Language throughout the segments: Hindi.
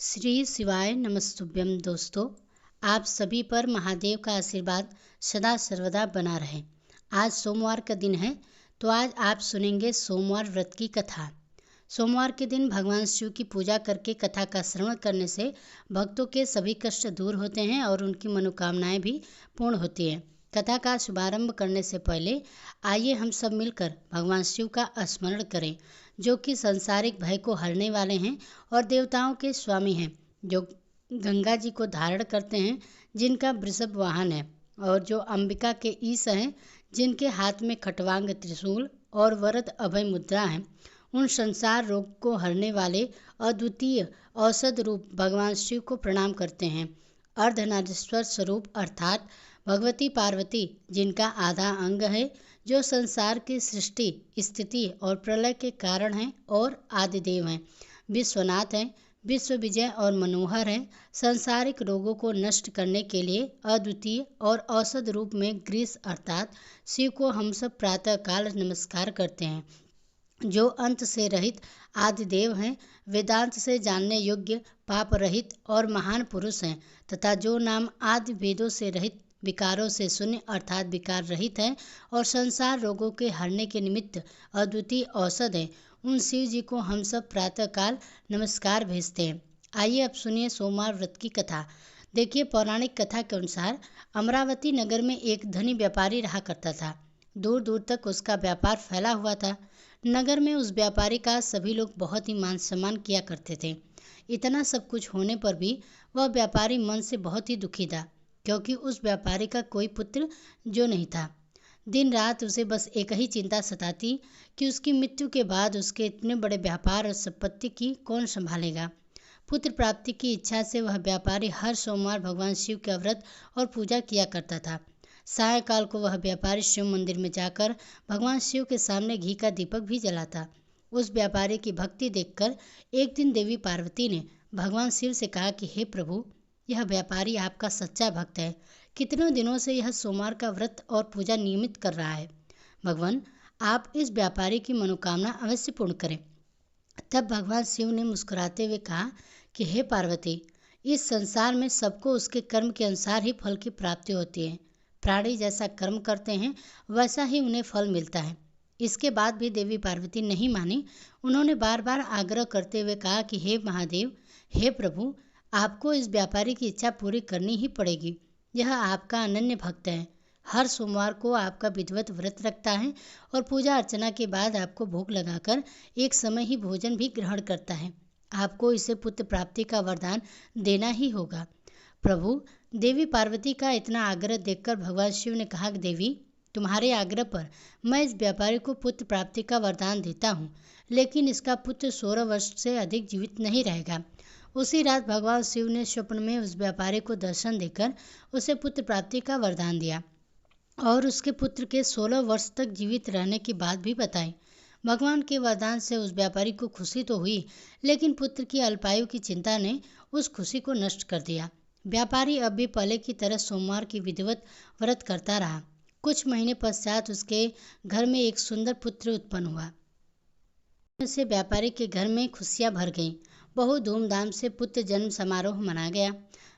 श्री शिवाय नमस्तुभ्यम। दोस्तों, आप सभी पर महादेव का आशीर्वाद सदा सर्वदा बना रहे। आज सोमवार का दिन है, तो आज आप सुनेंगे सोमवार व्रत की कथा। सोमवार के दिन भगवान शिव की पूजा करके कथा का श्रवण करने से भक्तों के सभी कष्ट दूर होते हैं और उनकी मनोकामनाएं भी पूर्ण होती हैं। कथा का शुभारंभ करने से पहले आइए हम सब मिलकर भगवान शिव का स्मरण करें, जो कि सांसारिक भय को हरने वाले हैं और देवताओं के स्वामी हैं, जो गंगा जी को धारण करते हैं, जिनका वृषभ वाहन है, और जो अंबिका के ईश हैं, जिनके हाथ में खटवांग त्रिशूल और वरद अभय मुद्रा है। उन संसार रोग को हरने वाले अद्वितीय औषध रूप भगवान शिव को प्रणाम करते हैं। अर्धनारीश्वर स्वरूप अर्थात भगवती पार्वती, जिनका आधा अंग है, जो संसार की सृष्टि, स्थिति और प्रलय के कारण हैं और आदिदेव हैं, विश्वनाथ हैं, विश्व विजय और मनोहर हैं। सांसारिक रोगों को नष्ट करने के लिए अद्वितीय और औषध रूप में ग्रीस अर्थात शिव को हम सब प्रातः काल नमस्कार करते हैं, जो अंत से रहित आदिदेव हैं, वेदांत से जानने योग्य, पाप रहित और महान पुरुष हैं, तथा जो नाम आदि वेदों से रहित, विकारों से शून्य अर्थात विकार रहित है और संसार रोगों के हरने के निमित्त अद्वितीय औषध है। उन शिव जी को हम सब प्रातः काल नमस्कार भेजते हैं। आइए अब सुनिए सोमवार व्रत की कथा। देखिए, पौराणिक कथा के अनुसार अमरावती नगर में एक धनी व्यापारी रहा करता था। दूर दूर तक उसका व्यापार फैला हुआ था। नगर में उस व्यापारी का सभी लोग बहुत ही मान सम्मान किया करते थे। इतना सब कुछ होने पर भी वह व्यापारी मन से बहुत ही दुखी था, क्योंकि उस व्यापारी का कोई पुत्र जो नहीं था। दिन रात उसे बस एक ही चिंता सताती कि उसकी मृत्यु के बाद उसके इतने बड़े व्यापार और संपत्ति की कौन संभालेगा। पुत्र प्राप्ति की इच्छा से वह व्यापारी हर सोमवार भगवान शिव का व्रत और पूजा किया करता था। सायंकाल को वह व्यापारी शिव मंदिर में जाकर भगवान शिव के सामने घी का दीपक भी जलाता। उस व्यापारी की भक्ति देखकर एक दिन देवी पार्वती ने भगवान शिव से कहा कि हे प्रभु, यह व्यापारी आपका सच्चा भक्त है। कितनों दिनों से यह सोमवार का व्रत और पूजा नियमित कर रहा है। भगवान, आप इस व्यापारी की मनोकामना अवश्य पूर्ण करें। तब भगवान शिव ने मुस्कुराते हुए कहा कि हे पार्वती, इस संसार में सबको उसके कर्म के अनुसार ही फल की प्राप्ति होती है। प्राणी जैसा कर्म करते हैं, वैसा ही उन्हें फल मिलता है। इसके बाद भी देवी पार्वती नहीं मानी। उन्होंने बार बार आग्रह करते हुए कहा कि हे महादेव, हे प्रभु, आपको इस व्यापारी की इच्छा पूरी करनी ही पड़ेगी। यह आपका अनन्य भक्त है। हर सोमवार को आपका विधिवत व्रत रखता है और पूजा अर्चना के बाद आपको भोग लगाकर एक समय ही भोजन भी ग्रहण करता है। आपको इसे पुत्र प्राप्ति का वरदान देना ही होगा। प्रभु, देवी पार्वती का इतना आग्रह देखकर भगवान शिव ने कहा कि देवी, तुम्हारे आग्रह पर मैं इस व्यापारी को पुत्र प्राप्ति का वरदान देता हूँ, लेकिन इसका पुत्र 16 वर्ष से अधिक जीवित नहीं रहेगा। उसी रात भगवान शिव ने स्वप्न में उस व्यापारी को दर्शन देकर उसे पुत्र प्राप्ति का वरदान दिया और उसके पुत्र के 16 वर्ष तक जीवित रहने की बात भी बताई। भगवान के वरदान से उस व्यापारी को खुशी तो हुई, लेकिन पुत्र की अल्पायु की चिंता ने उस खुशी को नष्ट कर दिया। व्यापारी अब भी पहले की तरह सोमवार की विधिवत व्रत करता रहा। कुछ महीने पश्चात उसके घर में एक सुंदर पुत्र उत्पन्न हुआ। से व्यापारी के घर में खुशियां भर गईं। बहुत धूमधाम से पुत्र जन्म समारोह मनाया गया।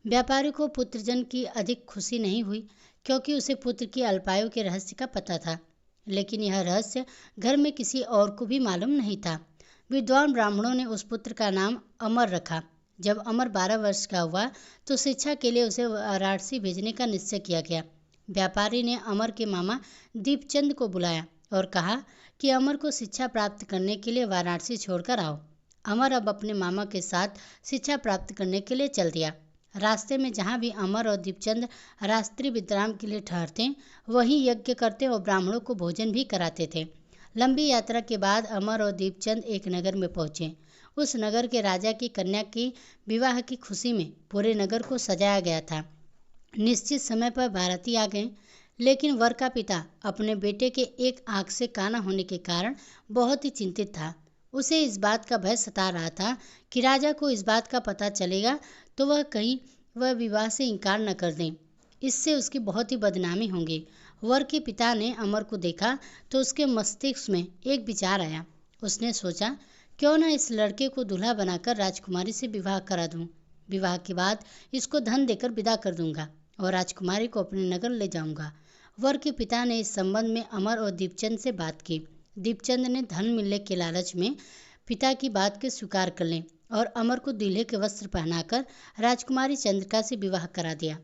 व्यापारी को पुत्र जन्म की अधिक खुशी नहीं हुई, क्योंकि उसे पुत्र की अल्पायु के रहस्य का पता था, लेकिन यह रहस्य घर में किसी और को भी मालूम नहीं था। विद्वान ब्राह्मणों ने उस पुत्र का नाम अमर रखा। जब अमर 12 वर्ष का हुआ तो शिक्षा के लिए उसे वाराणसी भेजने का निश्चय किया गया। व्यापारी ने अमर के मामा दीपचंद को बुलाया और कहा कि अमर को शिक्षा प्राप्त करने के लिए वाराणसी छोड़कर आओ। अमर अब अपने मामा के साथ शिक्षा प्राप्त करने के लिए चल दिया। रास्ते में जहाँ भी अमर और दीपचंद रात्रि विश्राम के लिए ठहरते, वहीं यज्ञ करते और ब्राह्मणों को भोजन भी कराते थे। लंबी यात्रा के बाद अमर और दीपचंद एक नगर में पहुँचे। उस नगर के राजा की कन्या की विवाह की खुशी में पूरे नगर को सजाया गया था। निश्चित समय पर बाराती आ गए, लेकिन वर का पिता अपने बेटे के एक आंख से काना होने के कारण बहुत ही चिंतित था। उसे इस बात का भय सता रहा था कि राजा को इस बात का पता चलेगा तो वह विवाह से इनकार न कर दें। इससे उसकी बहुत ही बदनामी होगी। वर के पिता ने अमर को देखा तो उसके मस्तिष्क में एक विचार आया। उसने सोचा क्यों ना इस लड़के को दूल्हा बनाकर राजकुमारी से विवाह करा दूं। विवाह के बाद इसको धन देकर विदा कर दूंगा और राजकुमारी को अपने नगर ले जाऊंगा। वर के पिता ने इस संबंध में अमर और दीपचंद से बात की। दीपचंद ने धन मिलने के लालच में पिता की बात के स्वीकार कर लें और अमर को दूल्हे के वस्त्र पहनाकर राजकुमारी चंद्रिका से विवाह करा दिया।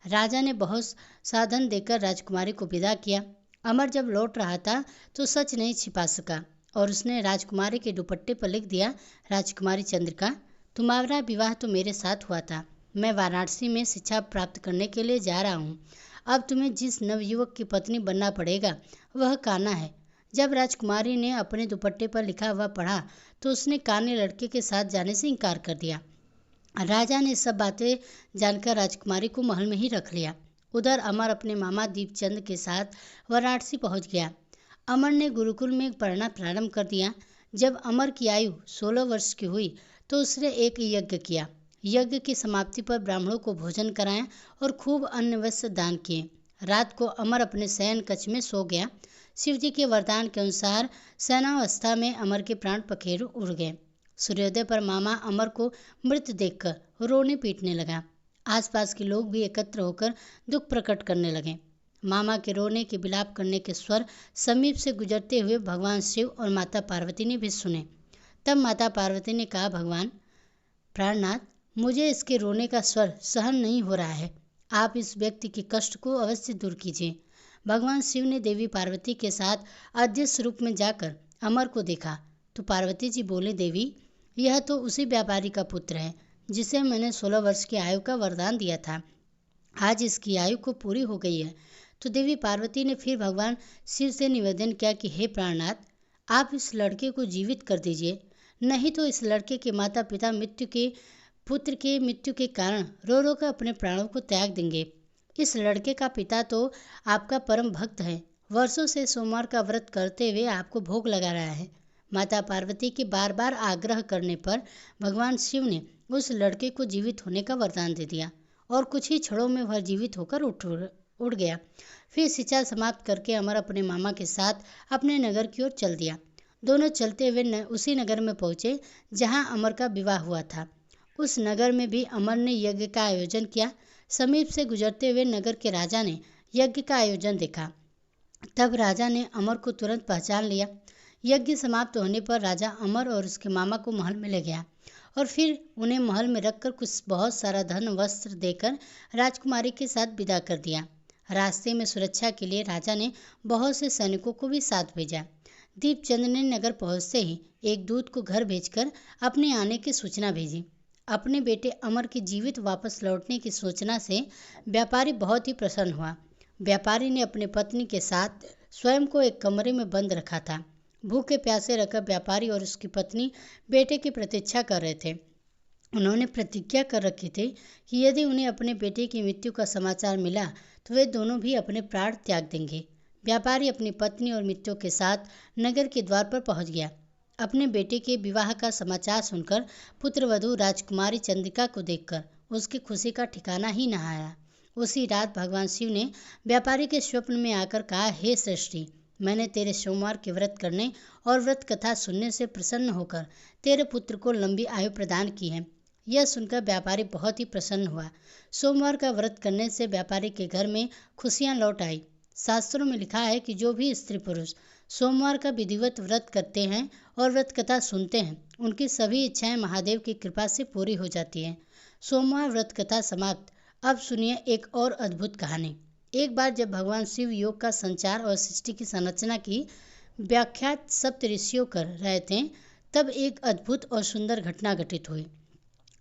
राजा ने बहुत साधन देकर राजकुमारी को विदा किया। अमर जब लौट रहा था तो सच नहीं छिपा सका और उसने राजकुमारी के दुपट्टे पर लिख दिया, राजकुमारी चंद्रिका, तुम्हारा विवाह तो मेरे साथ हुआ था। मैं वाराणसी में शिक्षा प्राप्त करने के लिए जा रहा हूँ। अब तुम्हें जिस नवयुवक की पत्नी बनना पड़ेगा वह कान्हा है। जब राजकुमारी ने अपने दुपट्टे पर लिखा हुआ पढ़ा तो उसने कान्हे लड़के के साथ जाने से इनकार कर दिया। राजा ने सब बातें जानकर राजकुमारी को महल में ही रख लिया। उधर अमर अपने मामा दीपचंद के साथ वाराणसी पहुंच गया। अमर ने गुरुकुल में पढ़ना प्रारंभ कर दिया। जब अमर की आयु 16 वर्ष की हुई तो उसने एक यज्ञ किया। यज्ञ की समाप्ति पर ब्राह्मणों को भोजन कराया और खूब अन्न वस्त्र दान किए। रात को अमर अपने शयन कक्ष में सो गया। शिवजी के वरदान के अनुसार शयनावस्था में अमर के प्राण पखेरु उड़ गए। सूर्योदय पर मामा अमर को मृत देखकर रोने पीटने लगा। आसपास के लोग भी एकत्र होकर दुख प्रकट करने लगे। मामा के रोने के विलाप करने के स्वर समीप से गुजरते हुए भगवान शिव और माता पार्वती ने भी सुने। तब माता पार्वती ने कहा, भगवान प्राणनाथ, मुझे इसके रोने का स्वर सहन नहीं हो रहा है। आप इस व्यक्ति के कष्ट को अवश्य दूर कीजिए। भगवान शिव ने देवी पार्वती के साथ अदृश्य रूप में जाकर अमर को देखा तो पार्वती जी बोले, देवी, यह तो उसी व्यापारी का पुत्र है जिसे मैंने 16 वर्ष की आयु का वरदान दिया था। आज इसकी आयु को पूरी हो गई है। तो देवी पार्वती ने फिर भगवान शिव से निवेदन किया कि हे प्राणनाथ, आप इस लड़के को जीवित कर दीजिए, नहीं तो इस लड़के के माता पिता पुत्र के मृत्यु के कारण रो रो कर अपने प्राणों को त्याग देंगे। इस लड़के का पिता तो आपका परम भक्त है, वर्षों से सोमवार का व्रत करते हुए आपको भोग लगा रहा है। माता पार्वती के बार बार आग्रह करने पर भगवान शिव ने उस लड़के को जीवित होने का वरदान दे दिया और कुछ ही क्षणों में वह जीवित होकर उड़ गया। फिर शिक्षा समाप्त करके अमर अपने मामा के साथ अपने नगर की ओर चल दिया। दोनों चलते हुए उसी नगर में पहुंचे जहां अमर का विवाह हुआ था। उस नगर में भी अमर ने यज्ञ का आयोजन किया। समीप से गुजरते हुए नगर के राजा ने यज्ञ का आयोजन देखा। तब राजा ने अमर को तुरंत पहचान लिया। यज्ञ समाप्त होने पर राजा अमर और उसके मामा को महल में ले गया और फिर उन्हें महल में रखकर कुछ बहुत सारा धन वस्त्र देकर राजकुमारी के साथ विदा कर दिया। रास्ते में सुरक्षा के लिए राजा ने बहुत से सैनिकों को भी साथ भेजा। दीपचंद ने नगर पहुंचते ही एक दूत को घर भेजकर अपने आने की सूचना भेजी। अपने बेटे अमर के जीवित वापस लौटने की सूचना से व्यापारी बहुत ही प्रसन्न हुआ। व्यापारी ने अपनी पत्नी के साथ स्वयं को एक कमरे में बंद रखा था। भूखे प्यासे रहकर व्यापारी और उसकी पत्नी बेटे की प्रतीक्षा कर रहे थे। उन्होंने प्रतिज्ञा कर रखी थी कि यदि उन्हें अपने बेटे की मृत्यु का समाचार मिला तो वे दोनों भी अपने प्राण त्याग देंगे। व्यापारी अपनी पत्नी और मित्रों के साथ नगर के द्वार पर पहुंच गया। अपने बेटे के विवाह का समाचार सुनकर पुत्रवधू राजकुमारी चंद्रिका को देखकर उसकी खुशी का ठिकाना ही न आया। उसी रात भगवान शिव ने व्यापारी के स्वप्न में आकर कहा, हे सृष्टि, मैंने तेरे सोमवार के व्रत करने और व्रत कथा सुनने से प्रसन्न होकर तेरे पुत्र को लंबी आयु प्रदान की है। यह सुनकर व्यापारी बहुत ही प्रसन्न हुआ। सोमवार का व्रत करने से व्यापारी के घर में खुशियां लौट आई। शास्त्रों में लिखा है कि जो भी स्त्री पुरुष सोमवार का विधिवत व्रत करते हैं और व्रत कथा सुनते हैं, उनकी सभी इच्छाएं महादेव की कृपा से पूरी हो जाती हैं। सोमवार व्रत कथा समाप्त। अब सुनिए एक और अद्भुत कहानी। एक बार जब भगवान शिव योग का संचार और सृष्टि की संरचना की व्याख्या सप्त ऋषियों कर रहे थे, तब एक अद्भुत और सुंदर घटना घटित हुई।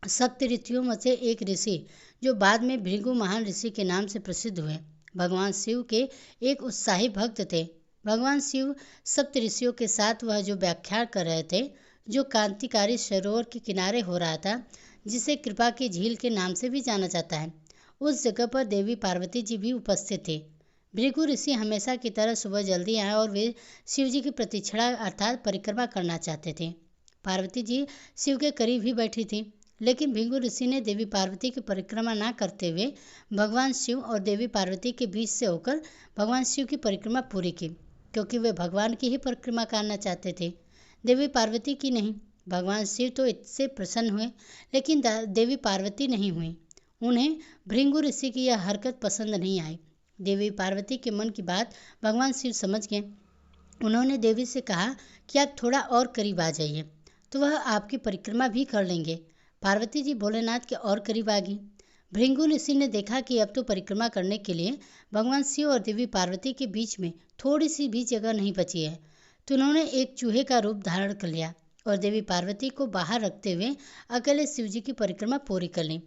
सप्त ऋषियों में से एक ऋषि, जो बाद में भृगु महान ऋषि के नाम से प्रसिद्ध हुए, भगवान शिव के एक उत्साही भक्त थे। भगवान शिव सप्त ऋषियों के साथ वह जो व्याख्यान कर रहे थे, जो क्रांतिकारी सरोवर के किनारे हो रहा था, जिसे कृपा की झील के नाम से भी जाना जाता है, उस जगह पर देवी पार्वती जी भी उपस्थित थे। भृगु ऋषि हमेशा की तरह सुबह जल्दी आए और वे शिव जी की प्रतीक्षणा अर्थात परिक्रमा करना चाहते थे। पार्वती जी शिव के करीब ही बैठी थी, लेकिन भृगु ऋषि ने देवी पार्वती की परिक्रमा न करते हुए भगवान शिव और देवी पार्वती के बीच से होकर भगवान शिव की परिक्रमा पूरी की, क्योंकि वे भगवान की ही परिक्रमा करना चाहते थे, देवी पार्वती की नहीं। भगवान शिव तो इससे प्रसन्न हुए, लेकिन देवी पार्वती नहीं हुई। उन्हें भृंगु ऋषि की यह हरकत पसंद नहीं आई। देवी पार्वती के मन की बात भगवान शिव समझ गए। उन्होंने देवी से कहा कि आप थोड़ा और करीब आ जाइए तो वह आपकी परिक्रमा भी कर लेंगे। पार्वती जी भोलेनाथ के और करीब आ गई। भृंगु ऋषि ने देखा कि अब तो परिक्रमा करने के लिए भगवान शिव और देवी पार्वती के बीच में थोड़ी सी भी जगह नहीं बची है, तो उन्होंने एक चूहे का रूप धारण कर लिया और देवी पार्वती को बाहर रखते हुए अकेले शिव जी की परिक्रमा पूरी कर ली।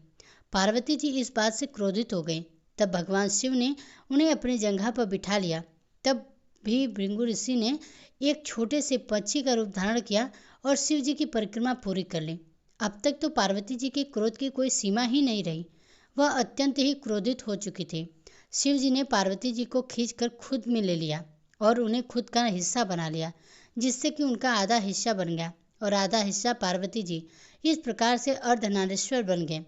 पार्वती जी इस बात से क्रोधित हो गए। तब भगवान शिव ने उन्हें अपनी जगह पर बिठा लिया। तब भी भृंगु ऋषि ने एक छोटे से पक्षी का रूप धारण किया और शिव जी की परिक्रमा पूरी कर ली। अब तक तो पार्वती जी के क्रोध की कोई सीमा ही नहीं रही। वह अत्यंत ही क्रोधित हो चुकी थी। शिव जी ने पार्वती जी को खींचकर खुद में ले लिया और उन्हें खुद का हिस्सा बना लिया, जिससे कि उनका आधा हिस्सा बन गया और आधा हिस्सा पार्वती जी। इस प्रकार से अर्धनारीश्वर बन गए।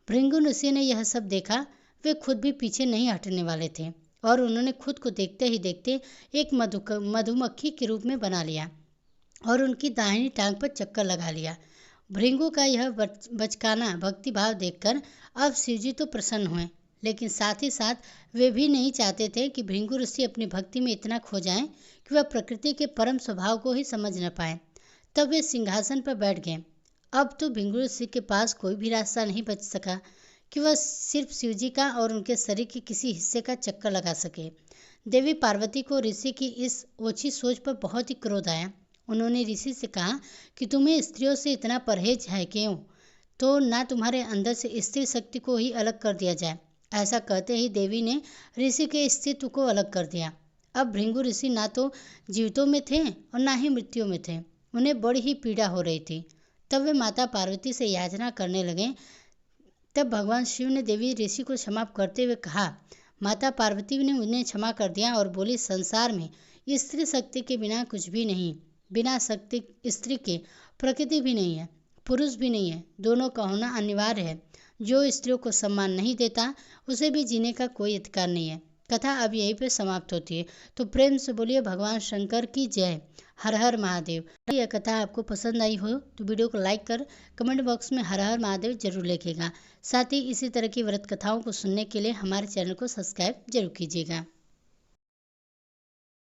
भृंगु ऋषि ने यह सब देखा। वे खुद भी पीछे नहीं हटने वाले थे और उन्होंने खुद को देखते ही देखते एक मधुमक्खी के रूप में बना लिया और उनकी दाहिनी टांग पर चक्कर लगा लिया। भृंगु का यह बचकाना भक्तिभाव देखकर अब शिवजी तो प्रसन्न हुए, लेकिन साथ ही साथ वे भी नहीं चाहते थे कि भृंगु ऋषि अपनी भक्ति में इतना खो जाएं कि वह प्रकृति के परम स्वभाव को ही समझ न पाए। तब वे सिंहासन पर बैठ गए। अब तो भृंगु ऋषि के पास कोई भी रास्ता नहीं बच सका कि वह सिर्फ शिवजी का और उनके शरीर के किसी हिस्से का चक्कर लगा सके। देवी पार्वती को ऋषि की इस ओछी सोच पर बहुत ही क्रोध आया। उन्होंने ऋषि से कहा कि तुम्हें स्त्रियों से इतना परहेज है क्यों? तो ना तुम्हारे अंदर से स्त्री शक्ति को ही अलग कर दिया जाए। ऐसा कहते ही देवी ने ऋषि के अस्तित्व को अलग कर दिया। अब भृंगु ऋषि ना तो जीवितों में थे और ना ही मृत्यु में थे। उन्हें बड़ी ही पीड़ा हो रही थी। तब वे माता पार्वती से याचना करने लगे। तब भगवान शिव ने देवी ऋषि को क्षमा करते हुए कहा। माता पार्वती ने उन्हें क्षमा कर दिया और बोली, संसार में स्त्री शक्ति के बिना कुछ भी नहीं। बिना शक्ति स्त्री के प्रकृति भी नहीं है, पुरुष भी नहीं है। दोनों का होना अनिवार्य है। जो स्त्रियों को सम्मान नहीं देता उसे भी जीने का कोई अधिकार नहीं है। कथा अब यहीं पे समाप्त होती है। तो प्रेम से बोलिए भगवान शंकर की जय। हर हर महादेव। यह कथा आपको पसंद आई हो तो वीडियो को लाइक कर कमेंट बॉक्स में हर हर महादेव जरूर लिखिएगा। साथ ही इसी तरह की व्रत कथाओं को सुनने के लिए हमारे चैनल को सब्सक्राइब जरूर कीजिएगा।